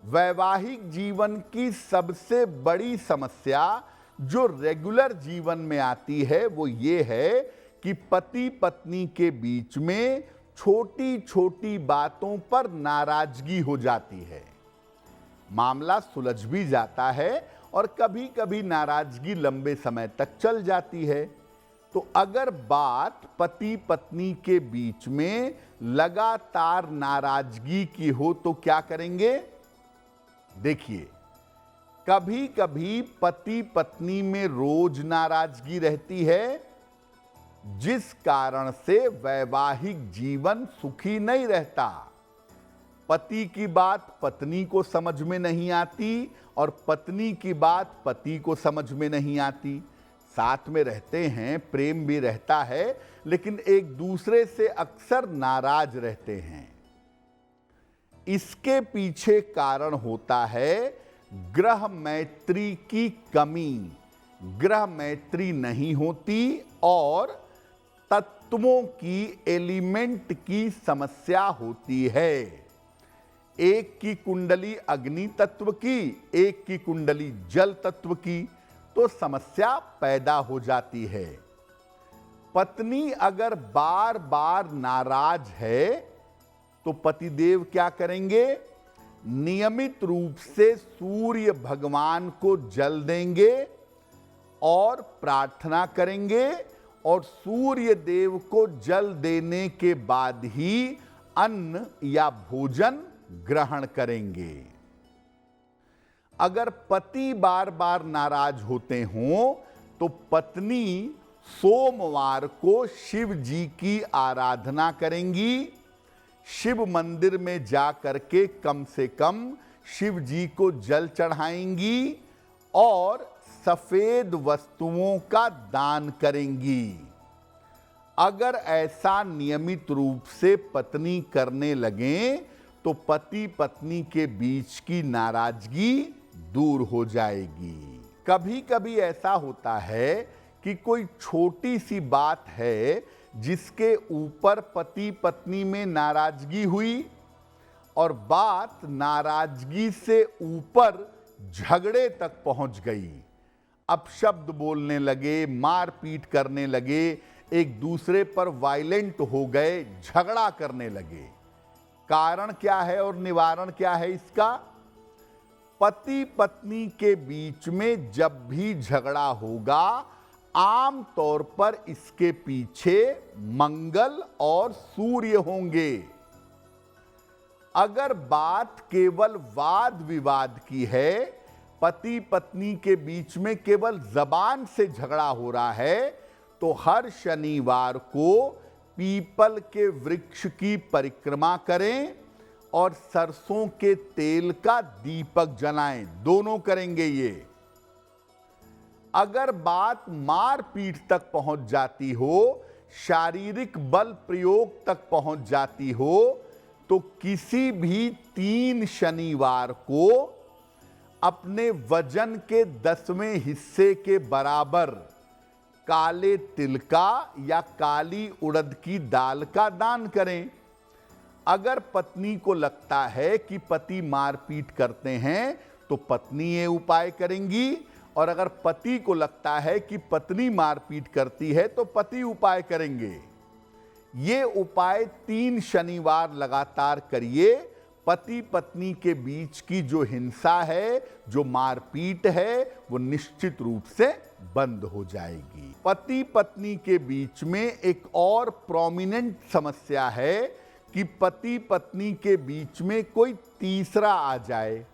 वैवाहिक जीवन की सबसे बड़ी समस्या जो रेगुलर जीवन में आती है वो ये है कि पति पत्नी के बीच में छोटी छोटी बातों पर नाराजगी हो जाती है। मामला सुलझ भी जाता है और कभी कभी नाराजगी लंबे समय तक चल जाती है। तो अगर बात पति पत्नी के बीच में लगातार नाराजगी की हो तो क्या करेंगे? देखिए, कभी कभी पति पत्नी में रोज नाराजगी रहती है, जिस कारण से वैवाहिक जीवन सुखी नहीं रहता। पति की बात पत्नी को समझ में नहीं आती और पत्नी की बात पति को समझ में नहीं आती। साथ में रहते हैं, प्रेम भी रहता है, लेकिन एक दूसरे से अक्सर नाराज रहते हैं। इसके पीछे कारण होता है ग्रह मैत्री की कमी। ग्रह मैत्री नहीं होती और तत्वों की, एलिमेंट की समस्या होती है। एक की कुंडली अग्नि तत्व की, एक की कुंडली जल तत्व की, तो समस्या पैदा हो जाती है। पत्नी अगर बार बार नाराज है तो पतिदेव क्या करेंगे? नियमित रूप से सूर्य भगवान को जल देंगे और प्रार्थना करेंगे और सूर्य देव को जल देने के बाद ही अन्न या भोजन ग्रहण करेंगे। अगर पति बार बार नाराज होते हों तो पत्नी सोमवार को शिव जी की आराधना करेंगी। शिव मंदिर में जा करके कम से कम शिव जी को जल चढ़ाएंगी और सफेद वस्तुओं का दान करेंगी। अगर ऐसा नियमित रूप से पत्नी करने लगें तो पति पत्नी के बीच की नाराजगी दूर हो जाएगी। कभी कभी ऐसा होता है कि कोई छोटी सी बात है जिसके ऊपर पति पत्नी में नाराजगी हुई और बात नाराजगी से ऊपर झगड़े तक पहुंच गई। अपशब्द बोलने लगे, मारपीट करने लगे, एक दूसरे पर वायलेंट हो गए, झगड़ा करने लगे। कारण क्या है और निवारण क्या है इसका? पति पत्नी के बीच में जब भी झगड़ा होगा, आम तौर पर इसके पीछे मंगल और सूर्य होंगे। अगर बात केवल वाद विवाद की है, पति पत्नी के बीच में केवल जबान से झगड़ा हो रहा है, तो हर शनिवार को पीपल के वृक्ष की परिक्रमा करें और सरसों के तेल का दीपक जलाएं। दोनों करेंगे ये। अगर बात मारपीट तक पहुंच जाती हो, शारीरिक बल प्रयोग तक पहुंच जाती हो, तो किसी भी 3 शनिवार को अपने वजन के 10वें हिस्से के बराबर काले तिल का या काली उड़द की दाल का दान करें। अगर पत्नी को लगता है कि पति मारपीट करते हैं तो पत्नी ये उपाय करेंगी, और अगर पति को लगता है कि पत्नी मारपीट करती है तो पति उपाय करेंगे। ये उपाय 3 शनिवार लगातार करिए। पति पत्नी के बीच की जो हिंसा है, जो मारपीट है, वो निश्चित रूप से बंद हो जाएगी। पति पत्नी के बीच में एक और प्रोमिनेंट समस्या है कि पति पत्नी के बीच में कोई तीसरा आ जाए।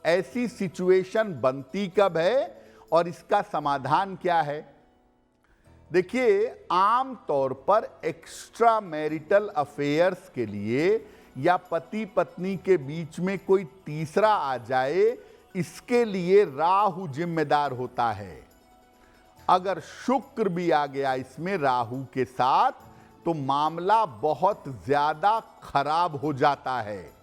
ऐसी सिचुएशन बनती कब है और इसका समाधान क्या है? देखिए, आम तौर पर एक्स्ट्रा मैरिटल अफेयर्स के लिए या पति पत्नी के बीच में कोई तीसरा आ जाए, इसके लिए राहु जिम्मेदार होता है। अगर शुक्र भी आ गया इसमें राहु के साथ, तो मामला बहुत ज्यादा खराब हो जाता है।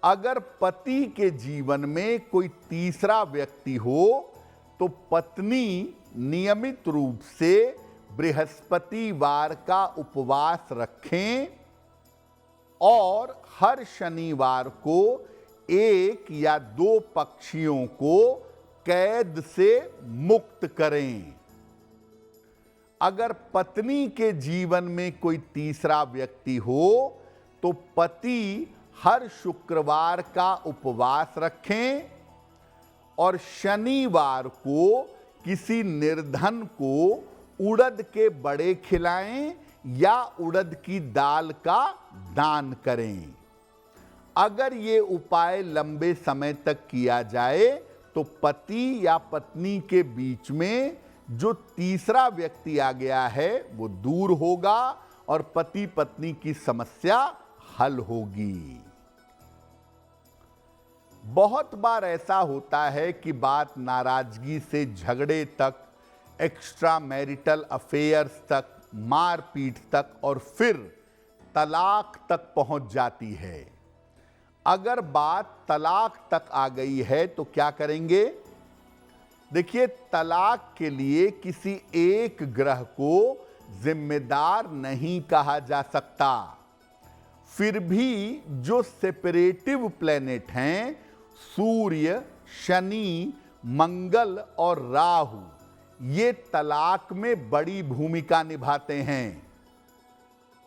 अगर पति के जीवन में कोई तीसरा व्यक्ति हो तो पत्नी नियमित रूप से बृहस्पतिवार का उपवास रखें और हर शनिवार को एक या दो पक्षियों को कैद से मुक्त करें। अगर पत्नी के जीवन में कोई तीसरा व्यक्ति हो तो पति हर शुक्रवार का उपवास रखें और शनिवार को किसी निर्धन को उड़द के बड़े खिलाएं या उड़द की दाल का दान करें। अगर ये उपाय लंबे समय तक किया जाए तो पति या पत्नी के बीच में जो तीसरा व्यक्ति आ गया है वो दूर होगा और पति पत्नी की समस्या हल होगी। बहुत बार ऐसा होता है कि बात नाराजगी से झगड़े तक, एक्स्ट्रा मैरिटल अफेयर्स तक, मारपीट तक और फिर तलाक तक पहुंच जाती है। अगर बात तलाक तक आ गई है तो क्या करेंगे? देखिए, तलाक के लिए किसी एक ग्रह को जिम्मेदार नहीं कहा जा सकता। फिर भी जो सेपरेटिव प्लेनेट हैं, सूर्य, शनि, मंगल और राहु, ये तलाक में बड़ी भूमिका निभाते हैं।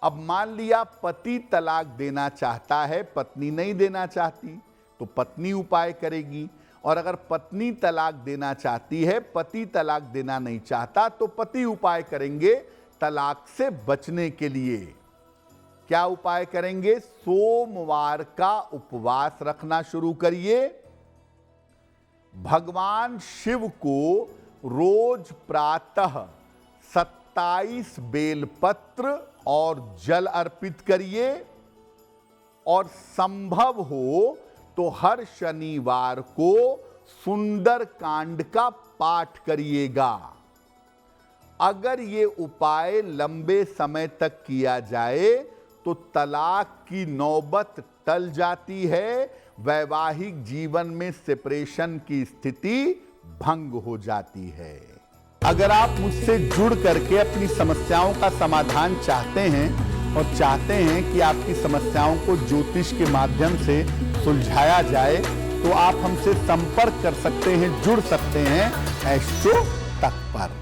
अब मान लिया पति तलाक देना चाहता है, पत्नी नहीं देना चाहती, तो पत्नी उपाय करेगी। और अगर पत्नी तलाक देना चाहती है, पति तलाक देना नहीं चाहता, तो पति उपाय करेंगे तलाक से बचने के लिए। क्या उपाय करेंगे? सोमवार का उपवास रखना शुरू करिए। भगवान शिव को रोज प्रातः 27 बेलपत्र और जल अर्पित करिए और संभव हो तो हर शनिवार को सुंदर कांड का पाठ करिएगा। अगर ये उपाय लंबे समय तक किया जाए तो तलाक की नौबत टल जाती है, वैवाहिक जीवन में सेपरेशन की स्थिति भंग हो जाती है। अगर आप मुझसे जुड़ करके अपनी समस्याओं का समाधान चाहते हैं और चाहते हैं कि आपकी समस्याओं को ज्योतिष के माध्यम से सुलझाया जाए, तो आप हमसे संपर्क कर सकते हैं, जुड़ सकते हैं एस्ट्रो तक पर।